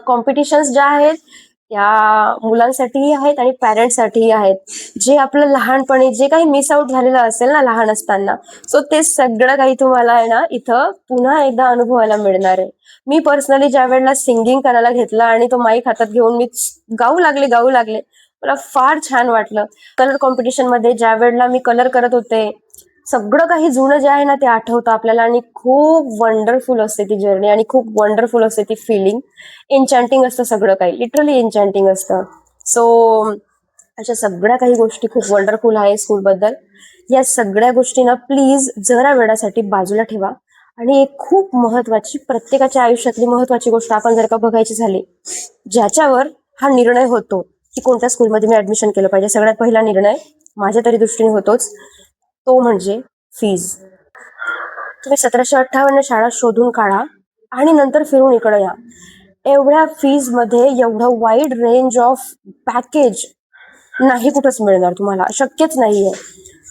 Competitions ज्या आहेत त्या मुलांसाठीही आहेत आणि पॅरेंट्ससाठीही आहेत. जे आपलं लहानपणी जे काही मिस आउट झालेलं असेल ना लहान असताना, सो ते सगळं काही तुम्हाला आहे ना इथं पुन्हा एकदा अनुभवायला मिळणार आहे. मी पर्सनली ज्या वेळेला सिंगिंग करायला घेतलं आणि तो माईक हातात घेऊन मी गाऊ लागले, मला फार छान वाटलं. कलर कॉम्पिटिशन मध्ये ज्या वेळेला मी कलर करत होते, सगळं काही जुनं जे आहे ना ते आठवतं आपल्याला आणि खूप वंडरफुल असते ती जर्नी आणि खूप वंडरफुल असते ती फिलिंग. एन्चॅन्टिंग असतं सगळं काही, लिटरली एन्चॅन्टिंग असतं. सो अशा सगळ्या काही गोष्टी खूप वंडरफुल आहे स्कूलबद्दल. या सगळ्या गोष्टींना प्लीज जरा वेळासाठी बाजूला ठेवा आणि एक खूप महत्वाची, प्रत्येकाच्या आयुष्यातली महत्वाची गोष्ट आपण जर का बघायची झाली, ज्याच्यावर हा निर्णय होतो की कोणत्या स्कूलमध्ये मी ऍडमिशन केलं पाहिजे, सगळ्यात पहिला निर्णय माझ्या तरी दृष्टीने होतोच, तो म्हणजे फीज. तुम्ही 1758 शाळा शोधून काढा आणि नंतर फिरून इकडे या. एवढ्या फीज मध्ये एवढं वाईड रेंज ऑफ पॅकेज नाही कुठंच मिळणार तुम्हाला, शक्यच नाहीये.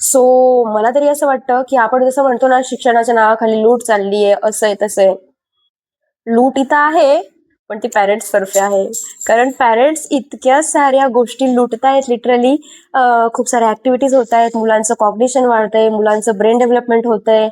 सो मला तरी असं वाटतं की आपण जसं म्हणतो ना शिक्षणाच्या नावाखाली लूट चालली आहे, असं आहे तसं आहे. लूट इथं आहे पण ती पॅरेंट्स तर्फे आहे, कारण पॅरेंट्स इतक्या साऱ्या गोष्टी लुटतायत लिटरली. खूप साऱ्या ऍक्टिव्हिटीज होत आहेत, मुलांचं कॉग्निशन वाढतंय, मुलांचं ब्रेन डेव्हलपमेंट होतंय,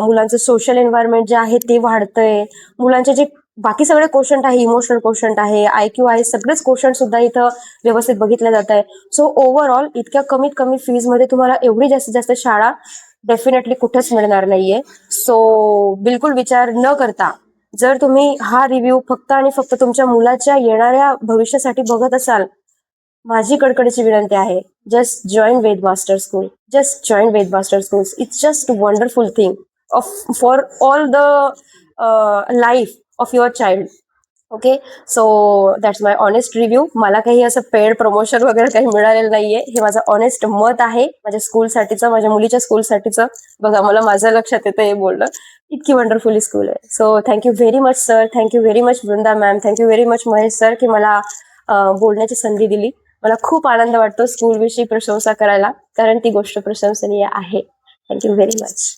मुलांचं सोशल एन्व्हायरमेंट जे आहे ते वाढतंय, मुलांचे जे बाकी सगळे क्वेश्चन आहे, इमोशनल क्वेश्चन आहे, IQ आहे, सगळेच क्वेश्चन सुद्धा इथं व्यवस्थित बघितले जात आहे. सो ओव्हरऑल इतक्या कमीत कमी फीज मध्ये तुम्हाला एवढी जास्तीत जास्त शाळा डेफिनेटली कुठेच मिळणार नाहीये. सो बिलकुल विचार न करता जर तुम्ही हा रिव्ह्यू फक्त आणि फक्त तुमच्या मुलाच्या येणाऱ्या भविष्यासाठी बघत असाल, माझी कडकडीची विनंती आहे, just join Ved master school. Just join Ved master schools. It's just wonderful thing of for all the life of your child. Okay, so that's my honest review. मला काही असं पेड प्रमोशन वगैरे काही मिळालेलं नाहीये, हे माझं ऑनेस्ट मत आहे माझ्या स्कूलसाठीचं, माझ्या मुलीच्या स्कूलसाठीचं. बघा, मला माझ्या लक्षात येतं हे बोलणं. इतकी वंडरफुली स्कूल आहे. So thank you very much sir, thank you very much Vrinda ma'am, thank you very much Mahesh sir की मला बोलण्याची संधी दिली. मला खूप आनंद वाटतो स्कूलविषयी प्रशंसा करायला, कारण ती गोष्ट प्रशंसनीय आहे. Thank you very much.